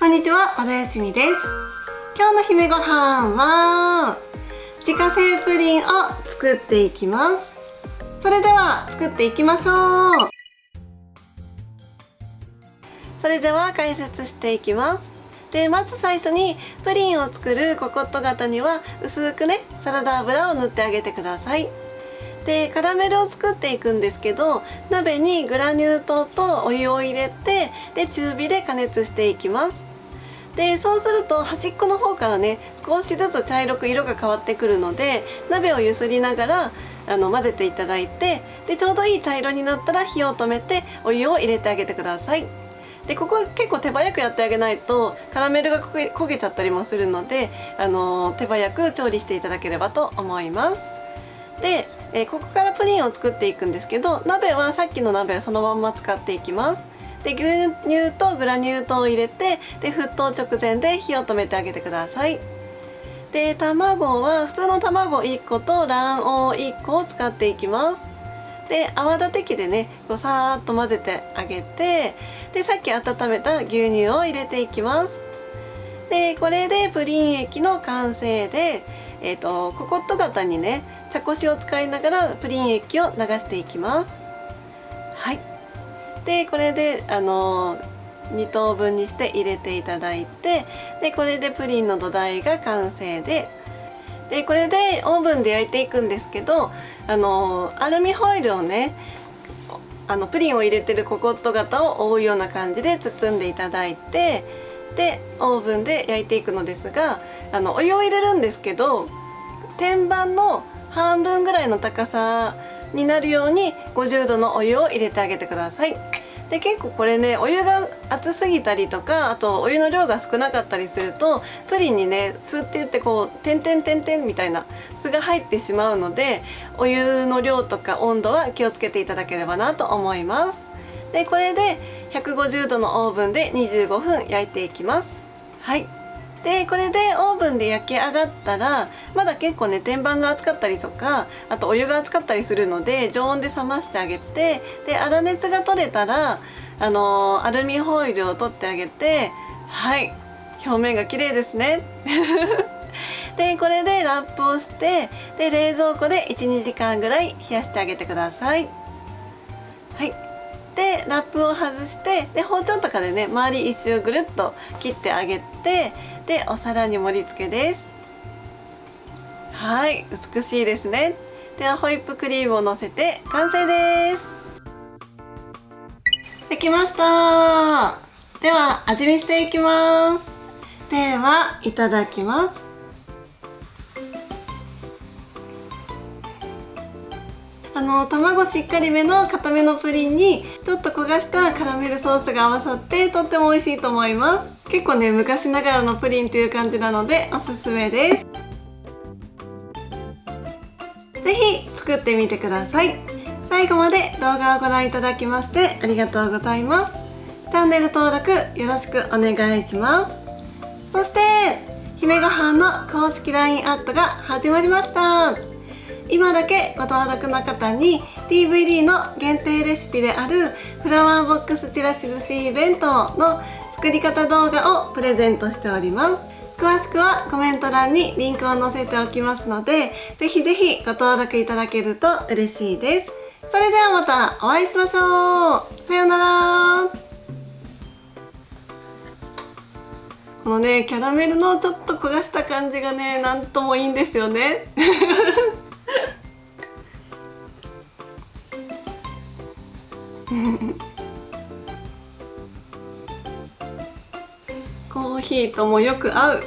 こんにちは、和田よしみです。今日の姫ご飯は自家製プリンを作っていきます。それでは作っていきましょう。それでは解説していきます。で、まず最初にプリンを作るココット型には薄くね、サラダ油を塗ってあげてください。で、カラメルを作っていくんですけど、鍋にグラニュー糖とお湯を入れて、で中火で加熱していきます。で、そうすると端っこの方からね、少しずつ茶色く色が変わってくるので、鍋を揺すりながら混ぜていただいて、でちょうどいい茶色になったら火を止めてお湯を入れてあげてください。で、ここは結構手早くやってあげないとカラメルが焦げちゃったりもするので、手早く調理していただければと思います。で、ここからプリンを作っていくんですけど、鍋はさっきの鍋をそのまんま使っていきます。で、牛乳とグラニュー糖を入れて、で沸騰直前で火を止めてあげてください。で、卵は普通の卵1個と卵黄1個を使っていきます。で、泡立て器でね、こうさーっと混ぜてあげて、でさっき温めた牛乳を入れていきます。で、これでプリン液の完成で、ココット型にね、茶こしを使いながらプリン液を流していきます。はい。で、これで2等分にして入れていただいて、でこれでプリンの土台が完成で、これでオーブンで焼いていくんですけど、アルミホイルをね、プリンを入れてるココット型を覆うような感じで包んでいただいて、でオーブンで焼いていくのですが、お湯を入れるんですけど、天板の半分ぐらいの高さになるように50度のお湯を入れてあげてください。で、結構これね、お湯が熱すぎたりとか、あとお湯の量が少なかったりすると、プリンにね、酢って言ってこう点々点々みたいな酢が入ってしまうので、お湯の量とか温度は気をつけていただければなと思います。で、これで150度のオーブンで25分焼いていきます。はい。で、これでオーブンで焼き上がったら、まだ結構ね、天板が熱かったりとか、あとお湯が熱かったりするので、常温で冷ましてあげて、で粗熱が取れたらアルミホイルを取ってあげて、はい、表面が綺麗ですねで、これでラップをして、で冷蔵庫で 1,2 時間ぐらい冷やしてあげてください。はい。で、ラップを外して、で包丁とかでね、周り一周ぐるっと切ってあげて、でお皿に盛り付けです。はい、美しいですね。ではホイップクリームをのせて完成です。できました。では味見していきます。ではいただきます。卵しっかりめの固めのプリンにちょっと焦がしたカラメルソースが合わさってとっても美味しいと思います。結構ね、昔ながらのプリンっていう感じなのでおすすめです。ぜひ作ってみてください。最後まで動画をご覧いただきましてありがとうございます。チャンネル登録よろしくお願いします。そして姫ごはんの公式 LINE アットが始まりました。今だけご登録の方に DVD の限定レシピであるフラワーボックスちらし寿司弁当の作り方動画をプレゼントしております。詳しくはコメント欄にリンクを載せておきますので、ぜひぜひご登録いただけると嬉しいです。それではまたお会いしましょう。さようなら。このね、キャラメルのちょっと焦がした感じがね、なんともいいんですよねコーヒーともよく合う